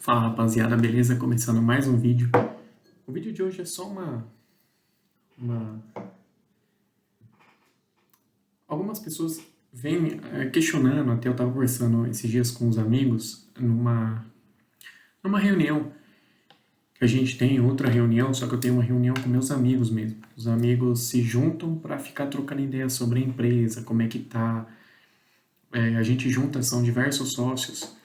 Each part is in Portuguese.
Fala rapaziada, beleza? Começando mais um vídeo. O vídeo de hoje é só uma... Algumas pessoas vêm questionando, até eu estava conversando esses dias com os amigos, numa reunião que a gente tem, outra reunião, só que eu tenho uma reunião com meus amigos mesmo. Os amigos se juntam para ficar trocando ideias sobre a empresa, como é que tá. A gente junta, são diversos sócios.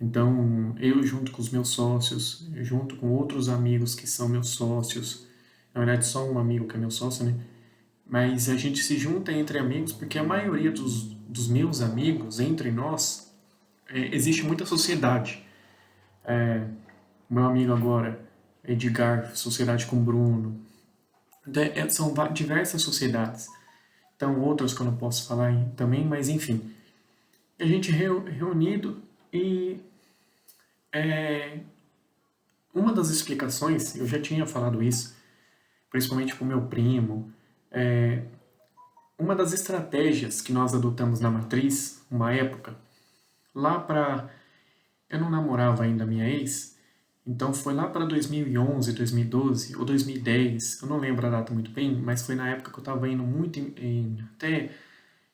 Então, eu junto com os meus sócios, junto com outros amigos que são meus sócios, na verdade só um amigo que é meu sócio, né? Mas a gente se junta entre amigos porque a maioria dos meus amigos, entre nós, existe muita sociedade. Meu amigo agora, Edgar, sociedade com Bruno. Então, são diversas sociedades. Então, outras que eu não posso falar também, mas enfim. A gente reunido e uma das explicações, eu já tinha falado isso, principalmente com meu primo, uma das estratégias que nós adotamos na Matriz, uma época, lá para... Eu não namorava ainda a minha ex, então foi lá para 2011, 2012 ou 2010, eu não lembro a data muito bem, mas foi na época que eu estava indo muito até...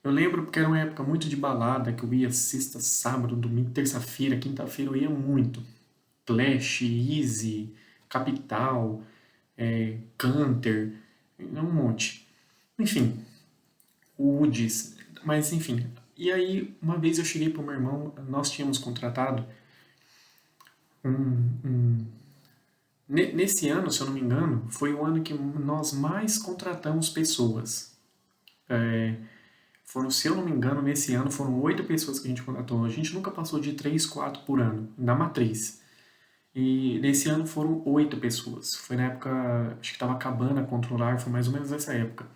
Eu lembro porque era uma época muito de balada, que eu ia sexta, sábado, domingo, terça-feira, quinta-feira, eu ia muito. Clash, Easy, Capital, Canter, um monte. Enfim, o UDIs, mas enfim. E aí, uma vez eu cheguei pro meu irmão, nós tínhamos contratado um... Nesse ano, se eu não me engano, foi o ano que nós mais contratamos pessoas. Foram, se eu não me engano, nesse ano foram 8 pessoas que a gente contratou. A gente nunca passou de 3, 4 por ano, na matriz. E nesse ano foram 8 pessoas. Foi na época, acho que estava acabando a Controlar, foi mais ou menos nessa época.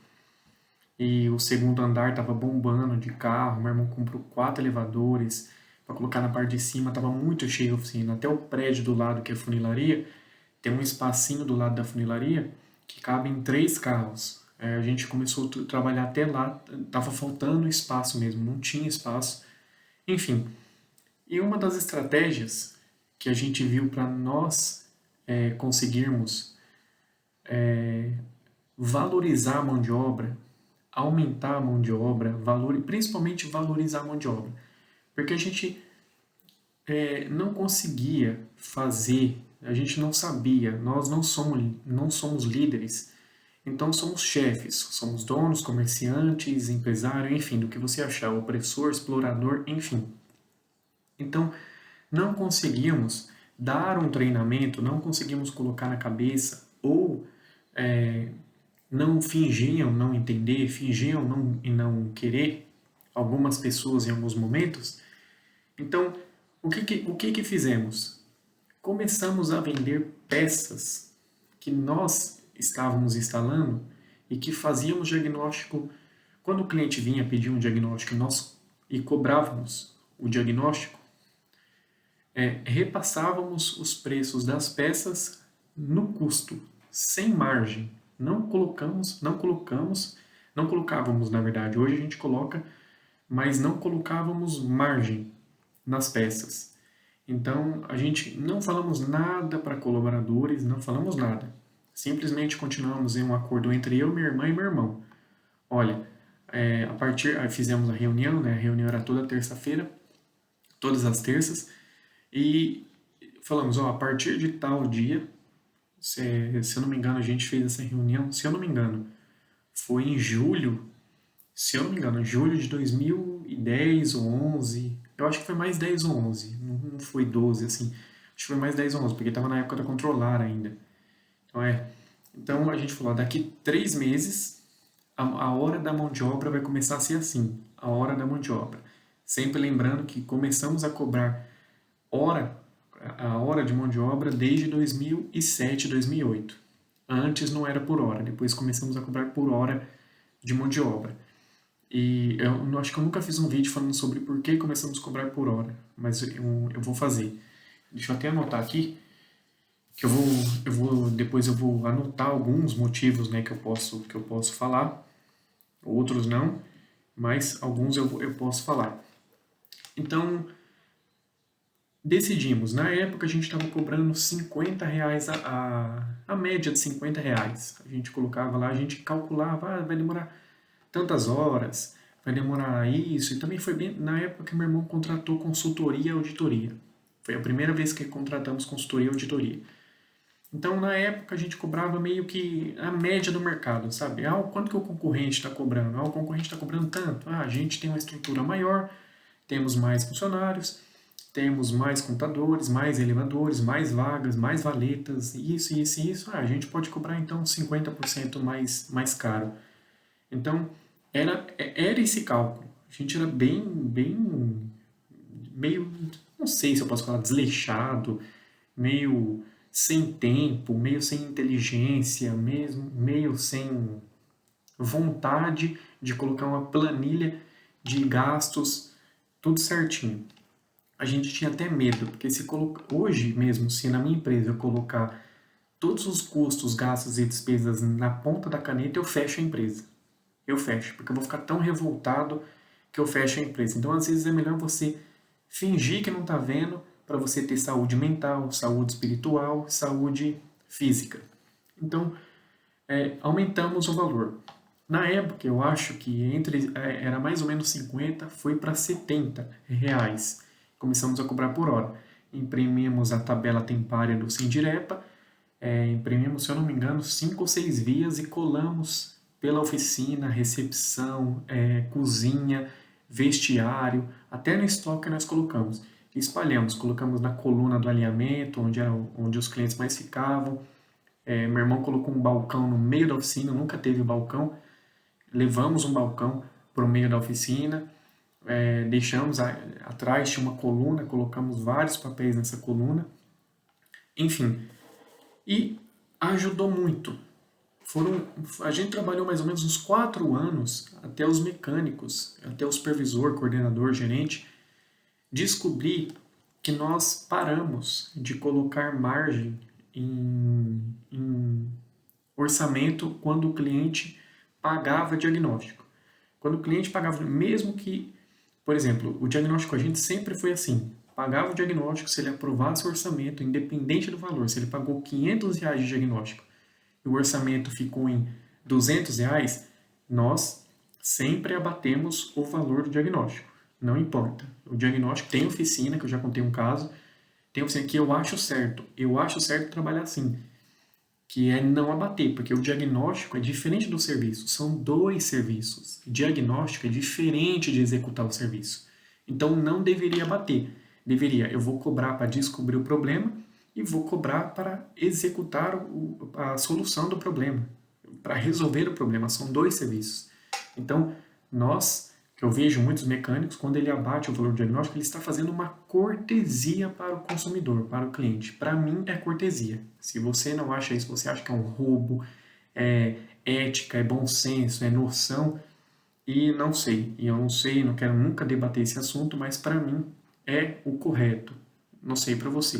E o segundo andar estava bombando de carro, meu irmão comprou 4 elevadores para colocar na parte de cima, estava muito cheio a oficina. Até o prédio do lado, que é a funilaria, tem um espacinho do lado da funilaria que cabem 3 carros. A gente começou a trabalhar até lá, estava faltando espaço mesmo, não tinha espaço. Enfim, e uma das estratégias que a gente viu para nós conseguirmos valorizar a mão de obra, aumentar a mão de obra, principalmente valorizar a mão de obra. Porque a gente não conseguia fazer, a gente não sabia, nós não somos líderes, então somos chefes, somos donos, comerciantes, empresário, enfim, do que você achar, opressor, explorador, enfim. Então, não conseguimos dar um treinamento, não conseguimos colocar na cabeça, ou não fingiam não entender, fingiam não querer, algumas pessoas em alguns momentos. Então, o que fizemos? Começamos a vender peças que nós estávamos instalando e que fazíamos diagnóstico. Quando o cliente vinha pedir um diagnóstico e cobrávamos o diagnóstico, repassávamos os preços das peças no custo, sem margem. Não colocávamos, na verdade. Hoje a gente coloca, mas não colocávamos margem nas peças. Então, a gente não falamos nada para colaboradores, não falamos nada. Simplesmente continuamos em um acordo entre eu, minha irmã e meu irmão. Olha, fizemos a reunião, né? A reunião era toda terça-feira, todas as terças, e falamos, ó, a partir de tal dia, se eu não me engano, a gente fez essa reunião, se eu não me engano, foi em julho, se eu não me engano, julho de 2010 ou 11, eu acho que foi mais 10 ou 11, não foi 12, assim, acho que foi mais 10 ou 11, porque estava na época da Controlar ainda. Então, então a gente falou, ó, daqui 3 meses, a hora da mão de obra vai começar a ser assim, a hora da mão de obra. Sempre lembrando que começamos a cobrar hora, a hora de mão de obra desde 2007, 2008. Antes não era por hora, depois começamos a cobrar por hora de mão de obra. E eu acho que eu nunca fiz um vídeo falando sobre por que começamos a cobrar por hora, mas eu vou fazer. Deixa eu até anotar aqui, que depois eu vou anotar alguns motivos, né, que eu posso falar, outros não, mas alguns eu posso falar. Então, Decidimos, na época a gente estava cobrando R$ 50, a média de R$ 50. A gente colocava lá, a gente calculava, vai demorar tantas horas, vai demorar isso. E também foi bem na época que meu irmão contratou consultoria e auditoria. Foi a primeira vez que contratamos consultoria e auditoria. Então, na época, a gente cobrava meio que a média do mercado, sabe? Quanto que o concorrente está cobrando? O concorrente está cobrando tanto. A gente tem uma estrutura maior, temos mais funcionários, temos mais computadores, mais elevadores, mais vagas, mais valetas, isso, isso e isso. A gente pode cobrar, então, 50% mais caro. Então, era esse cálculo. A gente era bem, meio, não sei se eu posso falar desleixado, meio sem tempo, meio sem inteligência, mesmo, meio sem vontade de colocar uma planilha de gastos tudo certinho. A gente tinha até medo, porque se hoje mesmo, se na minha empresa eu colocar todos os custos, gastos e despesas na ponta da caneta, eu fecho a empresa. Eu fecho, porque eu vou ficar tão revoltado que eu fecho a empresa. Então, às vezes, é melhor você fingir que não está vendo para você ter saúde mental, saúde espiritual, saúde física. Então, aumentamos o valor. Na época, eu acho que era mais ou menos 50, foi para R$ 70. Começamos a cobrar por hora. Imprimimos a tabela tempária do Sindirepa, imprimimos, se eu não me engano, 5 ou 6 vias e colamos pela oficina, recepção, cozinha, vestiário, até no estoque nós colocamos. Espalhamos, colocamos na coluna do alinhamento, onde os clientes mais ficavam. Meu irmão colocou um balcão no meio da oficina, nunca teve balcão. Levamos um balcão para o meio da oficina, deixamos atrás, tinha uma coluna, colocamos vários papéis nessa coluna. Enfim, e ajudou muito. A gente trabalhou mais ou menos uns 4 anos até os mecânicos, até o supervisor, coordenador, gerente, descobrir que nós paramos de colocar margem em orçamento quando o cliente pagava diagnóstico. Quando o cliente pagava, mesmo que, por exemplo, o diagnóstico a gente sempre foi assim, pagava o diagnóstico se ele aprovasse o orçamento, independente do valor, se ele pagou R$ 500 de diagnóstico e o orçamento ficou em R$ 200, nós sempre abatemos o valor do diagnóstico. Não importa. O diagnóstico tem oficina, que eu já contei um caso, tem oficina que eu acho certo. Eu acho certo trabalhar assim, que é não abater, porque o diagnóstico é diferente do serviço. São 2 serviços. Diagnóstico é diferente de executar o serviço. Então não deveria abater. Eu vou cobrar para descobrir o problema e vou cobrar para executar a solução do problema, para resolver o problema. São 2 serviços. Então, que eu vejo muitos mecânicos, quando ele abate o valor do diagnóstico, ele está fazendo uma cortesia para o consumidor, para o cliente. Para mim, é cortesia. Se você não acha isso, você acha que é um roubo, é ética, é bom senso, é noção, e não sei. E eu não sei, não quero nunca debater esse assunto, mas para mim é o correto. Não sei para você.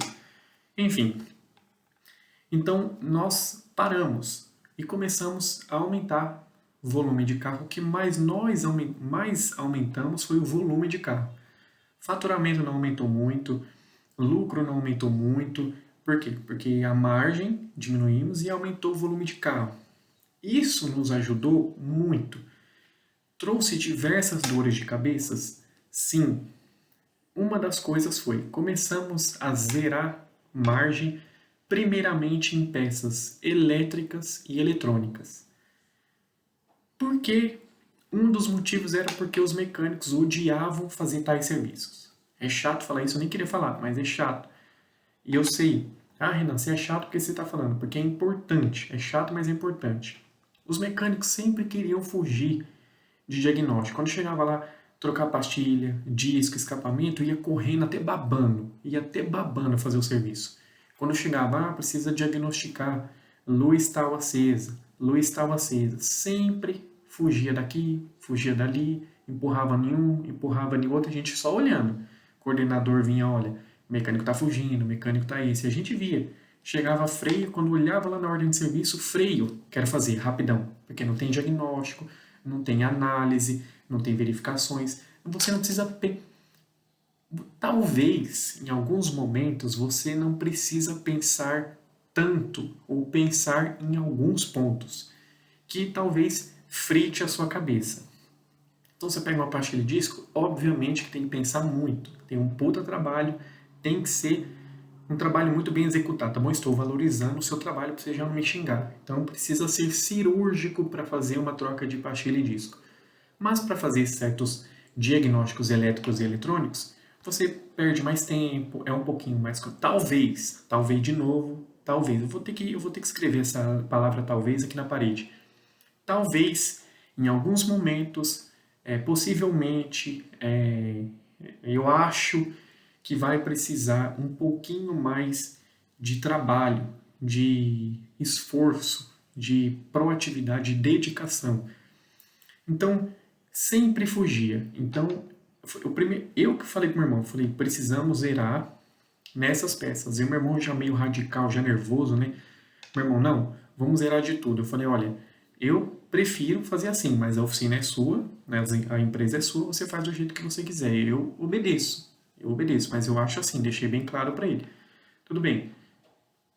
Enfim, então nós paramos e começamos a aumentar o volume de carro. O que mais aumentamos foi o volume de carro. Faturamento não aumentou muito, lucro não aumentou muito. Por quê? Porque a margem diminuímos e aumentou o volume de carro. Isso nos ajudou muito. Trouxe diversas dores de cabeça? Sim. Uma das coisas foi, começamos a zerar margem primeiramente em peças elétricas e eletrônicas. Por quê? Um dos motivos era porque os mecânicos odiavam fazer tais serviços. É chato falar isso, eu nem queria falar, mas é chato. E eu sei. Renan, você é chato porque você está falando, porque é importante. É chato, mas é importante. Os mecânicos sempre queriam fugir de diagnóstico. Quando chegava lá, trocar pastilha, disco, escapamento, ia correndo ia até babando fazer o serviço. Quando chegava, precisa diagnosticar, luz tal acesa, sempre fugia daqui, fugia dali, empurrava em um, empurrava em outro, a gente só olhando. O coordenador vinha, olha, o mecânico tá fugindo, o mecânico tá esse, a gente via. Chegava freio, quando olhava lá na ordem de serviço, freio, quero fazer, rapidão, porque não tem diagnóstico, não tem análise, não tem verificações, você não precisa Talvez, em alguns momentos, você não precisa pensar tanto ou pensar em alguns pontos que talvez frite a sua cabeça. Então você pega uma pastilha de disco, obviamente que tem que pensar muito, tem um puta trabalho, tem que ser um trabalho muito bem executado, tá bom? Estou valorizando o seu trabalho para você já não me xingar. Então precisa ser cirúrgico para fazer uma troca de pastilha e disco. Mas para fazer certos diagnósticos elétricos e eletrônicos, você perde mais tempo, é um pouquinho mais. Talvez de novo, talvez. Eu vou ter que escrever essa palavra talvez aqui na parede. Talvez, em alguns momentos, possivelmente, eu acho que vai precisar um pouquinho mais de trabalho, de esforço, de proatividade, de dedicação. Então, sempre fugia. Então, eu que falei pro meu irmão, falei, precisamos zerar nessas peças. E o meu irmão já meio radical, já nervoso, né? Meu irmão, não, vamos zerar de tudo. Eu falei, olha, eu prefiro fazer assim, mas a oficina é sua, né? A empresa é sua, você faz do jeito que você quiser. Eu obedeço, mas eu acho assim, deixei bem claro para ele. Tudo bem.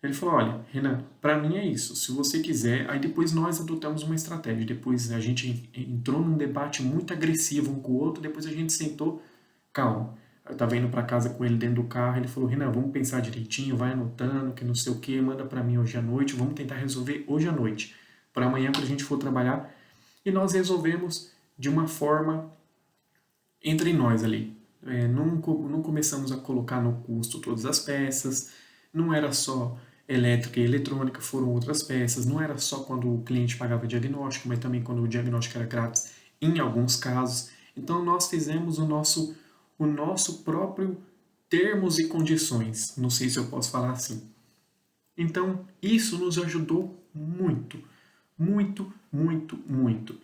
Ele falou, olha, Renan, para mim é isso. Se você quiser, aí depois nós adotamos uma estratégia. Depois a gente entrou num debate muito agressivo um com o outro, depois a gente sentou, calma. Eu tava indo para casa com ele dentro do carro, ele falou, Renan, vamos pensar direitinho, vai anotando, que não sei o que, manda para mim hoje à noite, vamos tentar resolver hoje à noite, para amanhã quando a gente for trabalhar. E nós resolvemos de uma forma entre nós ali. Não começamos a colocar no custo todas as peças, não era só elétrica e eletrônica, foram outras peças, não era só quando o cliente pagava diagnóstico, mas também quando o diagnóstico era grátis em alguns casos. Então nós fizemos o nosso próprio termos e condições, não sei se eu posso falar assim. Então isso nos ajudou muito, muito, muito, muito.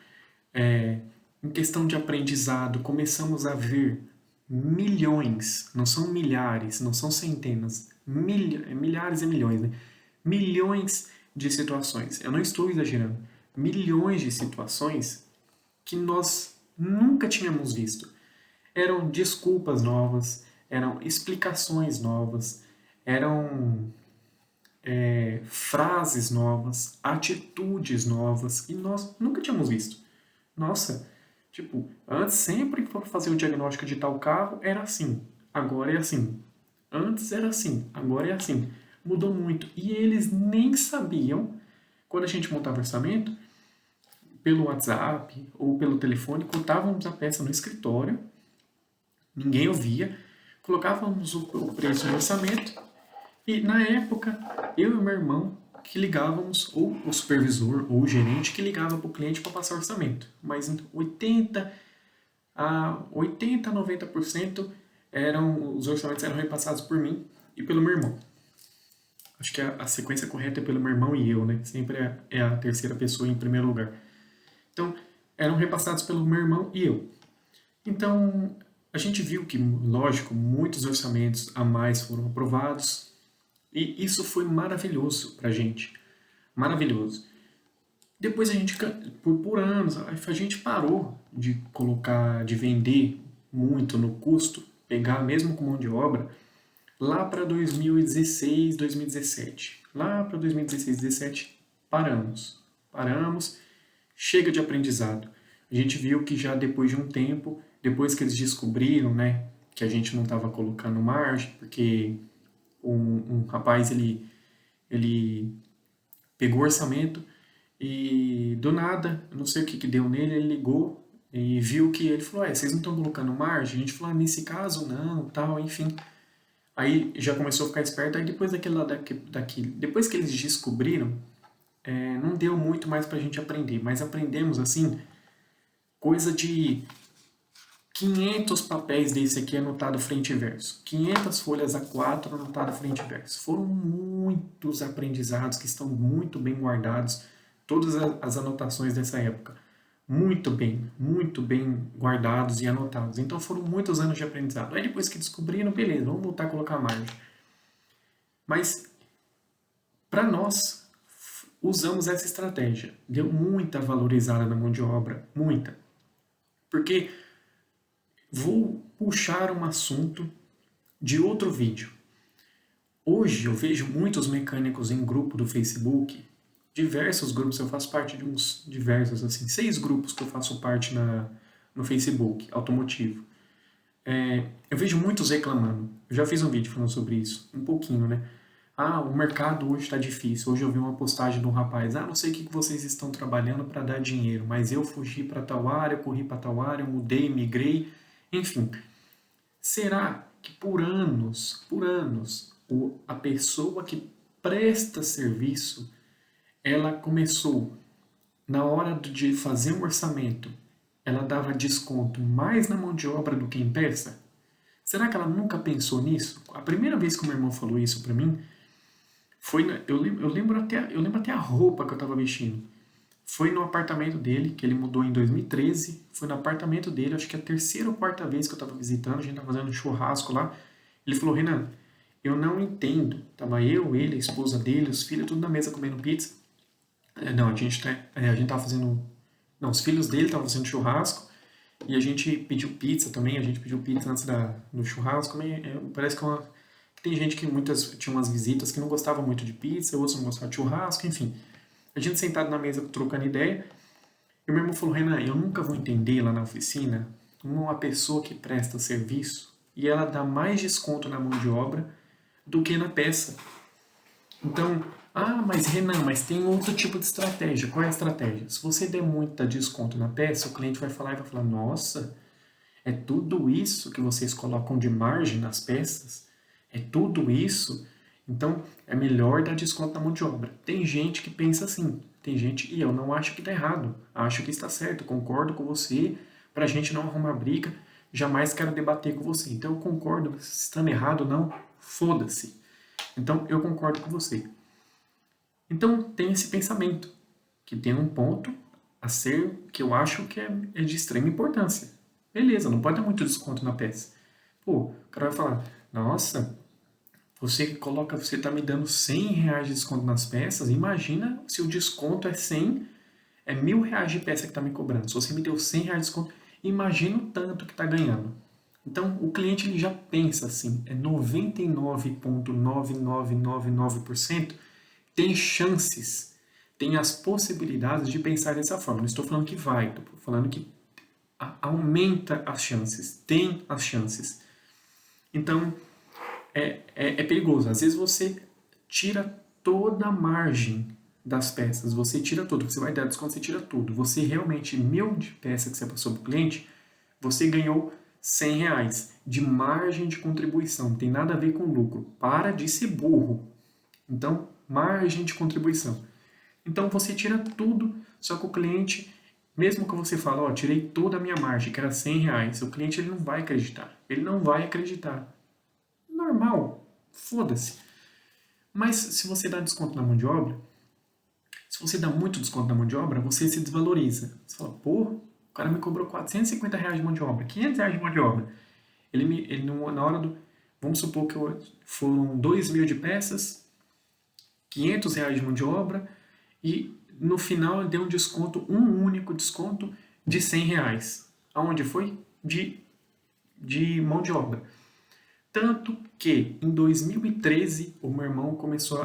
É, em questão de aprendizado, começamos a ver milhões, não são milhares, não são centenas, milhares e milhões, né? Milhões de situações. Eu não estou exagerando. Milhões de situações que nós nunca tínhamos visto. Eram desculpas novas, eram explicações novas, eram frases novas, atitudes novas que nós nunca tínhamos visto. Nossa, tipo, antes sempre que for fazer o diagnóstico de tal carro era assim, agora é assim. Antes era assim, agora é assim. Mudou muito. E eles nem sabiam, quando a gente montava o orçamento, pelo WhatsApp ou pelo telefone, contávamos a peça no escritório, ninguém ouvia, colocávamos o preço no orçamento e na época eu e meu irmão que ligávamos, ou o supervisor ou o gerente que ligava para o cliente para passar orçamento. Mas 80 a 90% os orçamentos eram repassados por mim e pelo meu irmão. Acho que a sequência correta é pelo meu irmão e eu, né? Sempre é a terceira pessoa em primeiro lugar. Então, eram repassados pelo meu irmão e eu. Então, a gente viu que, lógico, muitos orçamentos a mais foram aprovados e isso foi maravilhoso pra gente. Maravilhoso. Depois a gente, por anos, a gente parou de colocar, de vender muito no custo, pegar mesmo com mão de obra, lá para 2016, 2017. Lá para 2016, 2017, paramos. Paramos, chega de aprendizado. A gente viu que já depois de um tempo, depois que eles descobriram, né, que a gente não estava colocando margem, porque um rapaz, ele pegou o orçamento e do nada, eu não sei o que deu nele, ele ligou e viu que ele falou, vocês não estão colocando margem? A gente falou, nesse caso não, tal, enfim. Aí já começou a ficar esperto, aí depois depois que eles descobriram, não deu muito mais pra gente aprender, mas aprendemos assim, coisa de 500 papéis desse aqui anotado frente e verso, 500 folhas A4 anotado frente e verso. Foram muitos aprendizados que estão muito bem guardados, todas as anotações dessa época. Muito bem guardados e anotados. Então foram muitos anos de aprendizado. Aí depois que descobriram, beleza, vamos voltar a colocar margem. Mas, para nós, usamos essa estratégia. Deu muita valorizada na mão de obra, muita. Porque vou puxar um assunto de outro vídeo. Hoje eu vejo muitos mecânicos em grupo do Facebook, diversos grupos, eu faço parte de uns diversos, assim, 6 grupos que eu faço parte no Facebook, automotivo. Eu vejo muitos reclamando. Eu já fiz um vídeo falando sobre isso, um pouquinho, né? Ah, o mercado hoje está difícil. Hoje eu vi uma postagem de um rapaz. Ah, não sei o que vocês estão trabalhando para dar dinheiro, mas eu fugi para tal área, corri para tal área, mudei, migrei. Enfim, será que por anos, a pessoa que presta serviço, ela começou, na hora de fazer um orçamento, ela dava desconto mais na mão de obra do que em peça? Será que ela nunca pensou nisso? A primeira vez que o meu irmão falou isso para mim, eu lembro até a roupa que eu estava vestindo. Foi no apartamento dele, que ele mudou em 2013. Foi no apartamento dele, acho que é a terceira ou quarta vez que eu estava visitando. A gente estava fazendo um churrasco lá. Ele falou: Renan, eu não entendo. Tava eu, ele, a esposa dele, os filhos, tudo na mesa comendo pizza. Não, a gente tava fazendo. Não, os filhos dele estavam fazendo churrasco. E a gente pediu pizza também. A gente pediu pizza antes do churrasco. Parece que tem gente que tinha umas visitas que não gostava muito de pizza, outros não gostavam de churrasco, enfim. A gente sentado na mesa trocando ideia, e o meu irmão falou: Renan, eu nunca vou entender lá na oficina uma pessoa que presta serviço e ela dá mais desconto na mão de obra do que na peça. Então, mas Renan, mas tem outro tipo de estratégia. Qual é a estratégia? Se você der muito desconto na peça, o cliente vai falar e vai falar: nossa, é tudo isso que vocês colocam de margem nas peças? É tudo isso? Então, é melhor dar desconto na mão de obra. Tem gente que pensa assim. Tem gente, e eu não acho que está errado. Acho que está certo. Concordo com você. Para a gente não arrumar briga, jamais quero debater com você. Então, eu concordo. Se estando errado ou não, foda-se. Então, eu concordo com você. Então, tem esse pensamento, que tem um ponto a ser, que eu acho que é de extrema importância. Beleza, não pode dar muito desconto na peça. Pô, o cara vai falar: nossa, você tá me dando R$ 100 de desconto nas peças, imagina se o desconto é 100, é R$ 1.000 de peça que tá me cobrando. Se você me deu R$ 100 de desconto, imagina o tanto que tá ganhando. Então, o cliente ele já pensa assim, 99,9999% tem chances, tem as possibilidades de pensar dessa forma. Não estou falando que vai, estou falando que aumenta as chances, tem as chances. Então, é perigoso. Às vezes você tira toda a margem das peças, você tira tudo. Você vai dar desconto, você tira tudo. Você realmente, mil de peça que você passou para o cliente, você ganhou R$ 100 de margem de contribuição. Não tem nada a ver com lucro. Para de ser burro. Então, margem de contribuição. Então você tira tudo, só que o cliente, mesmo que você fale: ó, tirei toda a minha margem, que era R$ 100, o cliente ele não vai acreditar. Ele não vai acreditar. Normal, foda-se. Mas se você dá desconto na mão de obra, se você dá muito desconto na mão de obra, você se desvaloriza. Você fala: pô, o cara me cobrou R$ 450 de mão de obra, R$ 500 de mão de obra. Na hora do. Vamos supor que foram 2.000 de peças, R$ 500 de mão de obra, e no final ele deu um desconto, um único desconto de R$ 100. Aonde foi? De mão de obra. Tanto que em 2013 o meu irmão começou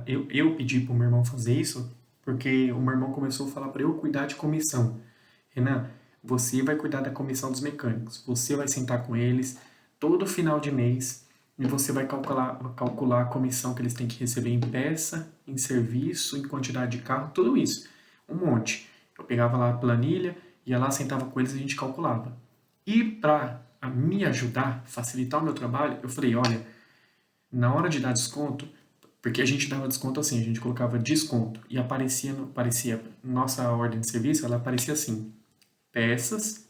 eu pedi para o meu irmão fazer isso, porque o meu irmão começou a falar para eu cuidar de comissão. Renan, você vai cuidar da comissão dos mecânicos, você vai sentar com eles todo final de mês e você vai calcular a comissão que eles têm que receber em peça, em serviço, em quantidade de carro, tudo isso. Um monte. Eu pegava lá a planilha, ia lá, sentava com eles e a gente calculava. E para me ajudar, facilitar o meu trabalho, eu falei: olha, na hora de dar desconto, porque a gente dava desconto assim, a gente colocava desconto e aparecia nossa ordem de serviço, ela aparecia assim: peças,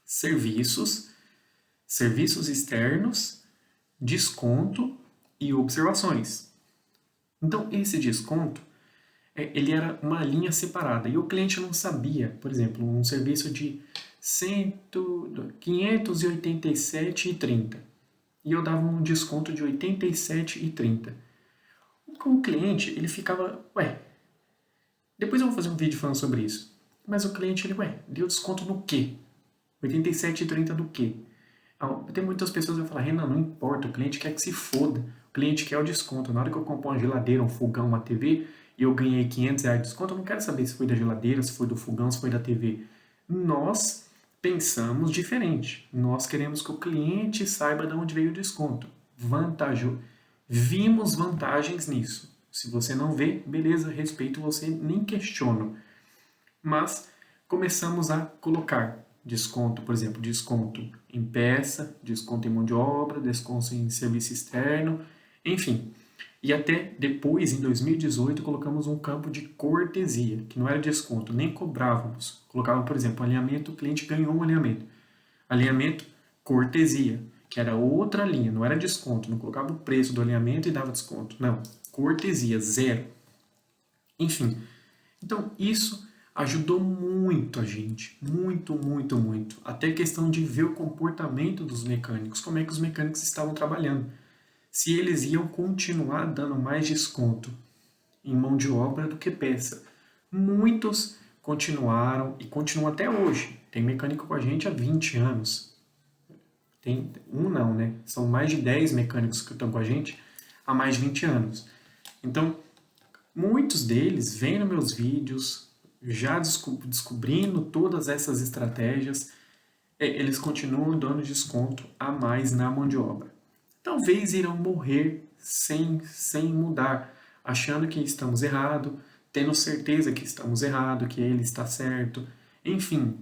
serviços, serviços externos, desconto e observações. Então, esse desconto, ele era uma linha separada e o cliente não sabia. Por exemplo, um serviço de 587,30 e eu dava um desconto de 87,30. O cliente, ele ficava: ué, depois eu vou fazer um vídeo falando sobre isso. Mas o cliente, ele: ué, deu desconto no quê? 87,30 do quê? Tem muitas pessoas que vão falar, Renan, não importa, o cliente quer que se foda. O cliente quer o desconto. Na hora que eu compro uma geladeira, um fogão, uma TV, e eu ganhei R$ 500 de desconto, eu não quero saber se foi da geladeira, se foi do fogão, se foi da TV. Nós pensamos diferente. Nós queremos que o cliente saiba de onde veio o desconto. Vantajoso. Vimos vantagens nisso. Se você não vê, beleza, respeito você, nem questiono. Mas começamos a colocar desconto, por exemplo, desconto em peça, desconto em mão de obra, desconto em serviço externo, enfim. E até depois, em 2018, colocamos um campo de cortesia, que não era desconto, nem cobrávamos. Colocava, por exemplo, alinhamento, o cliente ganhou um alinhamento. Alinhamento, cortesia, que era outra linha, não era desconto, não colocava o preço do alinhamento e dava desconto. Não, cortesia, zero. Enfim, então isso ajudou muito a gente, muito, muito, muito. Até a questão de ver o comportamento dos mecânicos, como é que os mecânicos estavam trabalhando. Se eles iam continuar dando mais desconto em mão de obra do que peça. Muitos continuaram e continuam até hoje. Tem mecânico com a gente há 20 anos. Tem um não, né? São mais de 10 mecânicos que estão com a gente há mais de 20 anos. Então, muitos deles vêm nos meus vídeos, já descobrindo todas essas estratégias, eles continuam dando desconto a mais na mão de obra. Talvez irão morrer sem mudar, achando que estamos errados, tendo certeza que estamos errados, que ele está certo. Enfim,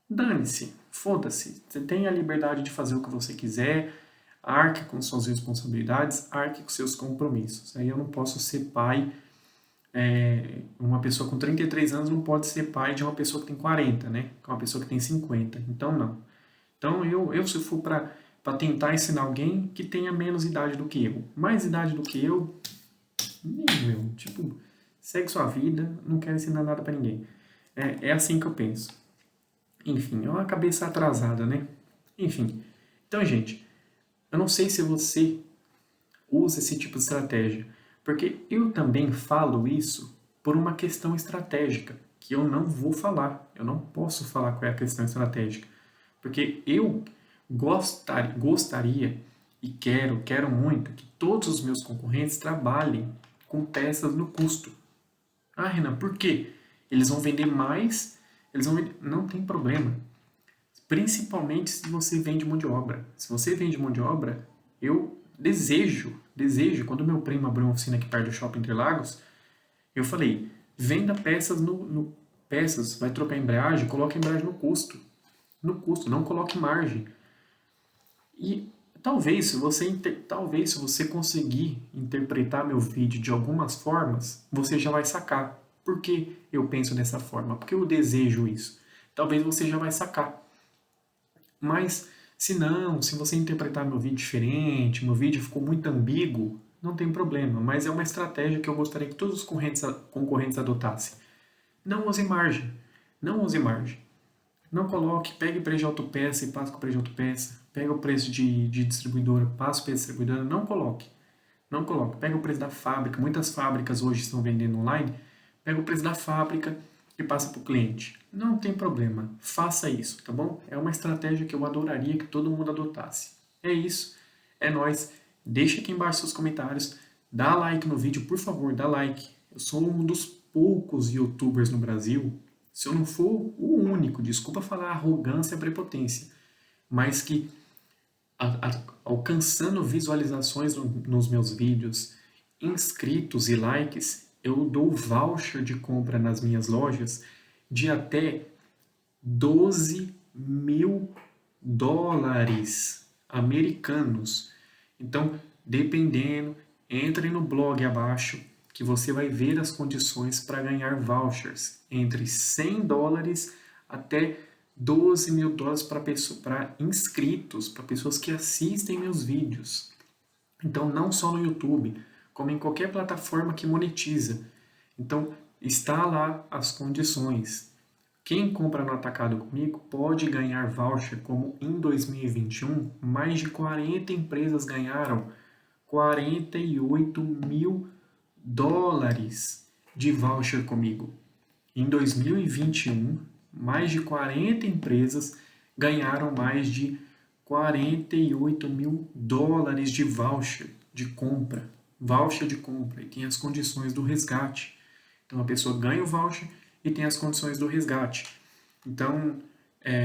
dane-se, foda-se. Você tem a liberdade de fazer o que você quiser, arque com suas responsabilidades, arque com seus compromissos. Aí eu não posso ser pai. Uma pessoa com 33 anos não pode ser pai de uma pessoa que tem 40, né? Com uma pessoa que tem 50. Então, não. Então, eu se for para tentar ensinar alguém que tenha menos idade do que eu, mais idade do que eu, meu, tipo, segue sua vida, não quero ensinar nada para ninguém. É assim que eu penso. Enfim, é uma cabeça atrasada, né? Enfim. Então, gente, eu não sei se você usa esse tipo de estratégia, porque eu também falo isso por uma questão estratégica, que eu não vou falar. Eu não posso falar qual é a questão estratégica, porque eu gostaria e quero muito que todos os meus concorrentes trabalhem com peças no custo. Ah, Renan, por quê? Eles vão vender mais, não tem problema. Principalmente se você vende mão de obra. Se você vende mão de obra, eu desejo, quando meu primo abriu uma oficina aqui perto do Shopping Interlagos, eu falei, venda peças peças, vai trocar embreagem, coloque a embreagem no custo. No custo, não coloque margem. E talvez se você conseguir interpretar meu vídeo de algumas formas, você já vai sacar. Por que eu penso dessa forma? Porque eu desejo isso. Talvez você já vai sacar. Mas se não, se você interpretar meu vídeo diferente, meu vídeo ficou muito ambíguo, não tem problema. Mas é uma estratégia que eu gostaria que todos os concorrentes adotassem. Não use margem. Não use margem. Não coloque, pegue o preço de autopeça e passe com o preço de autopeça. Pega o preço de distribuidora, passa o preço de distribuidora. Não coloque. Não coloque. Pega o preço da fábrica. Muitas fábricas hoje estão vendendo online. Pega o preço da fábrica e passa para o cliente. Não tem problema. Faça isso, tá bom? É uma estratégia que eu adoraria que todo mundo adotasse. É isso. É nóis. Deixa aqui embaixo seus comentários. Dá like no vídeo, por favor, dá like. Eu sou um dos poucos youtubers no Brasil, se eu não for o único, desculpa falar arrogância e prepotência, mas que alcançando visualizações nos meus vídeos, inscritos e likes, eu dou voucher de compra nas minhas lojas de até 12 mil dólares americanos. Então, dependendo, entre no blog abaixo que você vai ver as condições para ganhar vouchers entre 100 dólares até 12 mil dólares para inscritos, para pessoas que assistem meus vídeos. Então, não só no YouTube, como em qualquer plataforma que monetiza. Então, está lá as condições. Quem compra no atacado comigo pode ganhar voucher, como em 2021, mais de 40 empresas ganharam 48 mil dólares de voucher comigo. Em 2021, mais de 40 empresas ganharam mais de 48 mil dólares de voucher de compra. Voucher de compra. E tem as condições do resgate. Então a pessoa ganha o voucher e tem as condições do resgate. Então,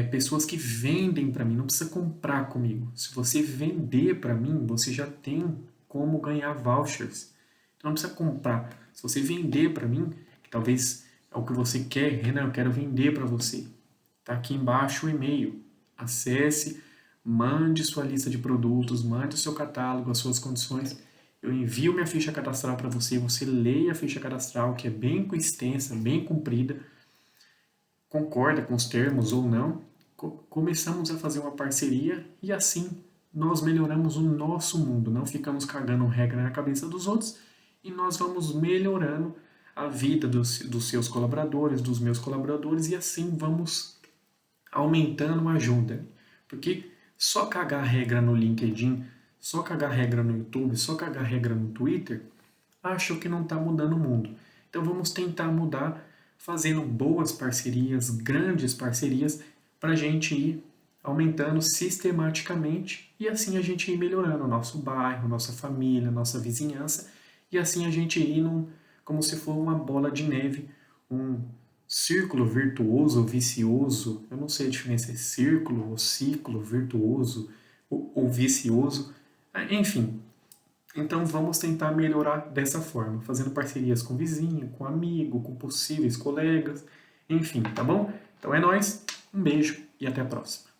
pessoas que vendem para mim, não precisa comprar comigo. Se você vender para mim, você já tem como ganhar vouchers. Então não precisa comprar. Se você vender para mim, que talvez é o que você quer, Renan, eu quero vender para você. Está aqui embaixo o e-mail. Acesse, mande sua lista de produtos, mande o seu catálogo, as suas condições. Eu envio minha ficha cadastral para você, você leia a ficha cadastral, que é bem extensa, bem comprida, concorda com os termos ou não, começamos a fazer uma parceria e assim nós melhoramos o nosso mundo, não ficamos cagando regra na cabeça dos outros e nós vamos melhorando a vida dos seus colaboradores, dos meus colaboradores e assim vamos aumentando a ajuda. Porque só cagar regra no LinkedIn, só cagar regra no YouTube, só cagar regra no Twitter, acho que não está mudando o mundo. Então vamos tentar mudar fazendo boas parcerias, grandes parcerias, para a gente ir aumentando sistematicamente e assim a gente ir melhorando o nosso bairro, nossa família, nossa vizinhança e assim a gente ir como se for uma bola de neve, um círculo virtuoso ou vicioso, eu não sei a diferença, é círculo ou ciclo virtuoso ou vicioso, enfim. Então vamos tentar melhorar dessa forma, fazendo parcerias com vizinho, com amigo, com possíveis colegas, enfim, tá bom? Então é nóis, um beijo e até a próxima.